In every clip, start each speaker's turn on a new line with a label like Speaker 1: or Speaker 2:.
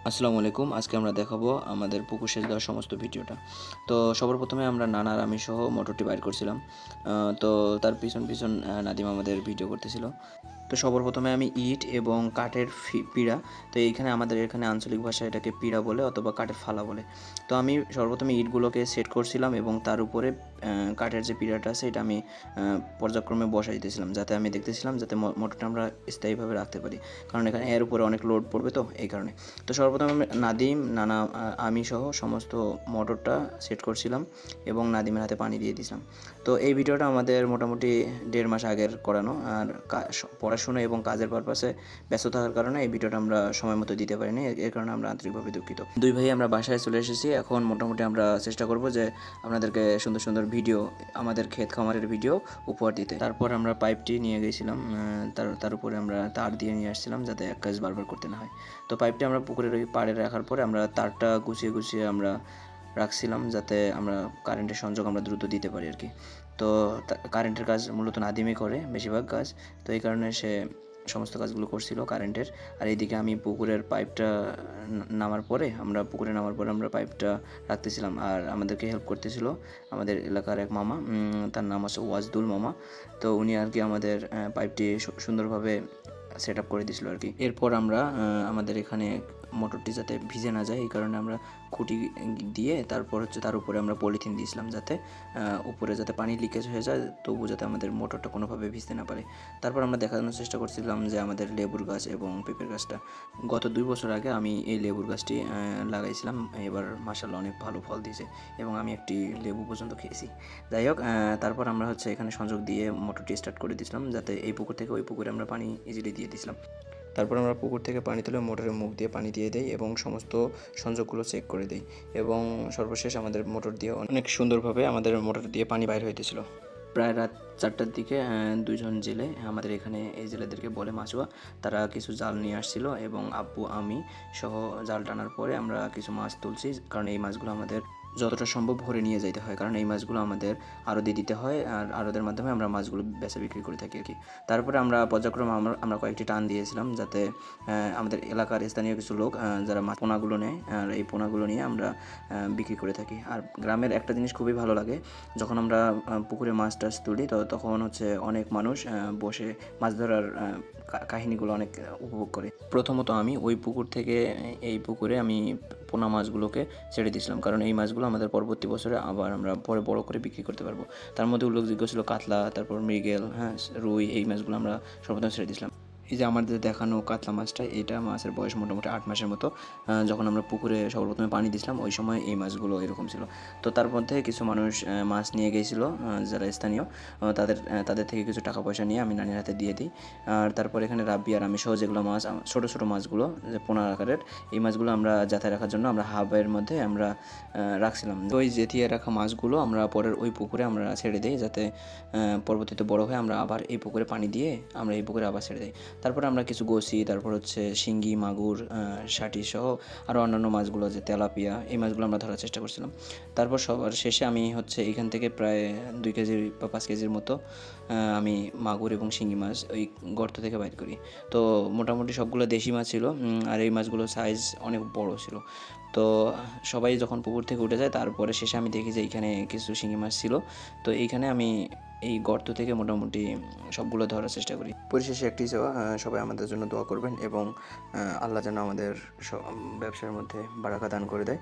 Speaker 1: আসসালামু আলাইকুম। আজকে আমরা দেখাবো আমাদের পুকুর সেচ দেওয়ার সমস্ত ভিডিওটা। তো সবার প্রথমে আমরা নানা আর আমি সহ মোটরটি বাইর করছিলাম। তো তার পিছন নাদিম আমাদের ভিডিও করতেছিল। তো সবার প্রথমে আমি ইট এবং কাঠের পিঁড়া, তো এইখানে আমাদের এখানে আঞ্চলিক ভাষায় এটাকে পিঁড়া বলে অথবা কাঠের ফালা বলে। তো আমি সর্বপ্রথমে ইটগুলোকে সেট করছিলাম এবং তার উপরে কাঠের যে পিঁড়াটা আছে এটা আমি পর্যায়ক্রমে বসাই দিতেছিলাম, যাতে আমি দেখতেছিলাম যাতে মোটরটা আমরা স্থায়ীভাবে রাখতে পারি, কারণ এখানে এর উপরে অনেক লোড পড়বে, তো এই কারণে। তো সর্বপ্রথম আমি নাদিম, নানা, আমি সহ সমস্ত মোটরটা সেট করছিলাম এবং নাদিমের হাতে পানি দিয়ে দিয়েছিলাম। তো এই ভিডিওটা আমাদের মোটামুটি 1.5 মাস আগের করানো, আর পড়াশোনা এবং কাজের পারপাসে ব্যস্ত থাকার কারণে এই ভিডিওটা আমরা সময় মতো দিতে পারিনি। এর কারণে আমরা আন্তরিকভাবে দুঃখিত। দুই ভাই আমরা বাসায় চলে এসেছি। এখন মোটামুটি আমরা চেষ্টা করব যে আপনাদেরকে সুন্দর সুন্দর ভিডিও, আমাদের ক্ষেত খামারের ভিডিও উপহার দিতে। তারপর আমরা পাইপটি নিয়ে গেছিলাম, তার উপরে আমরা তার দিয়ে নিয়ে আসছিলাম যাতে এক কাজ বারবার করতে না হয়। তো পাইপটি আমরা পুকুরের ওই পাড়ে রাখার পরে আমরা তারটা গুছিয়ে আমরা রাখছিলাম যাতে আমরা কারেন্টের সংযোগ আমরা দ্রুত দিতে পারি আর কি। তো কারেন্টের কাজ মূলত নাদিমই করে বেশিরভাগ কাজ, তো এই কারণে সে সমস্ত কাজগুলো করছিল কারেন্টের। আর এইদিকে আমি পুকুরে নামার পরে আমরা পাইপটা রাখতেছিলাম, আর আমাদেরকে হেল্প করতেছিল আমাদের এলাকার এক মামা, তার নাম হচ্ছে ওয়াজদুল মামা। তো উনি আর কি আমাদের পাইপটি সুন্দরভাবে সেট আপ করে দিয়েছিল আর কি। এরপর আমরা আমাদের এখানে মোটরটি যাতে ভিজে না যায় এই কারণে আমরা খুঁটি দিয়ে তারপর হচ্ছে তার উপরে আমরা পলিথিন দিয়েছিলাম, যাতে উপরে যাতে পানি লিকেজ হয়ে যায়, তবু যাতে আমাদের মোটরটা কোনোভাবে ভিজতে না পারে। তারপর আমরা দেখানোর চেষ্টা করছিলাম যে আমাদের লেবুর গাছ এবং পেঁপের গাছটা, গত 2 বছর আগে আমি এই লেবুর গাছটি লাগাইছিলাম। এবার মাশাআল্লাহ অনেক ভালো ফল দিয়েছে এবং আমি একটি লেবু পর্যন্ত খেয়েছি। যাই হোক, তারপর আমরা হচ্ছে এখানে সংযোগ দিয়ে মোটরটি স্টার্ট করে দিয়েছিলাম, যাতে এই পুকুর থেকে ওই পুকুরে আমরা পানি ইজিলি দিয়ে দিয়েছিলাম। তারপর আমরা পুকুর থেকে পানি তুলে মোটরের মুখ দিয়ে পানি দিয়ে দেই এবং সমস্ত সংযোগগুলো চেক করে দিই, এবং সর্বশেষ আমাদের মোটর দিয়ে অনেক সুন্দরভাবে আমাদের মোটর দিয়ে পানি বাইর হইতেছিল। প্রায় রাত 4টার দিকে দুইজন জেলে, আমাদের এখানে এই জেলেদেরকে বলে মাছুয়া, তারা কিছু জাল নিয়ে আসছিল এবং আব্বু আমি সহ জাল টানার পরে আমরা কিছু মাছ তুলছি, কারণ এই মাছগুলো আমাদের যতটা সম্ভব ভরে নিয়ে যাইতে হয়, কারণ এই মাছগুলো আমাদের আড়তে দিতে হয়, আর আড়তের মাধ্যমে আমরা মাছগুলো বেচা বিক্রি করে থাকি আর কি। তারপরে আমরা পর্যায়ক্রমে আমরা কয়েকটি টান দিয়েছিলাম, যাতে আমাদের এলাকার স্থানীয় কিছু লোক যারা মাছ পোনাগুলো নেয়, আর এই পোনাগুলো নিয়ে আমরা বিক্রি করে থাকি। আর গ্রামের একটা জিনিস খুবই ভালো লাগে, যখন আমরা পুকুরে মাছ টাছ তুলি, তো তখন হচ্ছে অনেক মানুষ বসে মাছ ধরার কাহিনীগুলো অনেক উপভোগ করে। প্রথমত আমি ওই পুকুর থেকে এই পুকুরে আমি পোনা মাছগুলোকে ছেড়ে দিয়েছিলাম, কারণ এই মাছগুলো আমাদের পরবর্তী বছরে আবার আমরা পরে বড় করে বিক্রি করতে পারবো। তার মধ্যে উল্লেখযোগ্য ছিল কাতলা, তারপর মৃগেল, হ্যাঁ, রুই, এই মাছগুলো আমরা সর্বপ্রথম ছেড়ে দিয়েছিলাম। এই যে আমাদের দেখানো কাতলা মাছটা, এটা মাছের বয়স মোটামুটি 8 মাসের মতো। যখন আমরা পুকুরে সর্বপ্রথমে পানি দিয়েছিলাম ওই সময় এই মাছগুলো এরকম ছিল। তো তার মধ্যে কিছু মানুষ মাছ নিয়ে গিয়েছিলো, যারা স্থানীয়, তাদের থেকে কিছু টাকা পয়সা নিয়ে আমি নানির হাতে দিয়ে দিই। আর তারপর এখানে রাব্বি আর আমি সহ যেগুলো মাছ, ছোটো ছোটো মাছগুলো যে পোনা আকারের, এই মাছগুলো আমরা যাতায় রাখার জন্য আমরা হাবের মধ্যে আমরা রাখছিলাম। তো ওই জেতিয়ে রাখা মাছগুলো আমরা পরের ওই পুকুরে আমরা ছেড়ে দিই, যাতে পরবর্তীতে বড় হয়ে আমরা আবার এই পুকুরে পানি দিয়ে আমরা এই পুকুরে আবার ছেড়ে দিই। তারপরে আমরা কিছু গোসি, তারপর হচ্ছে শিঙ্গি, মাগুর, শাটি সহ আরও অন্যান্য মাছগুলো, যে তেলাপিয়া, এই মাছগুলো আমরা ধরার চেষ্টা করছিলাম। তারপর সবার শেষে আমি হচ্ছে এখান থেকে প্রায় 2 কেজি বা 5 কেজির মতো আমি মাগুর এবং শিঙ্গি মাছ ওই গর্ত থেকে বাইর করি। তো মোটামুটি সবগুলো দেশি মাছ ছিল, আর এই মাছগুলোর সাইজ অনেক বড় ছিল। তো সবাই যখন পুকুর থেকে উঠে যায় তারপরে শেষে আমি দেখি যে এইখানে কিছু শিঙি মাছ ছিল। তো এইখানে আমি এই গর্ত থেকে মোটামুটি সবগুলো ধরার চেষ্টা করি। পরিশেষে একটি চাওয়া, সবাই আমাদের জন্য দোয়া করবেন এবং আল্লাহ যেন আমাদের ব্যবসার মধ্যে বারাকা দান করে দেয়।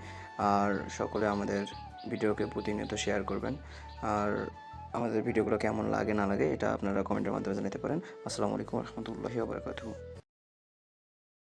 Speaker 1: আর সকলে আমাদের ভিডিওকে প্রতিনিয়ত শেয়ার করবেন। আর আমাদের ভিডিওগুলো কেমন লাগে না লাগে এটা আপনারা কমেন্টের মাধ্যমে জানাতে পারেন। আসসালামু আলাইকুম রহমতুল্লাহি ওয়া বারাকাতুহু।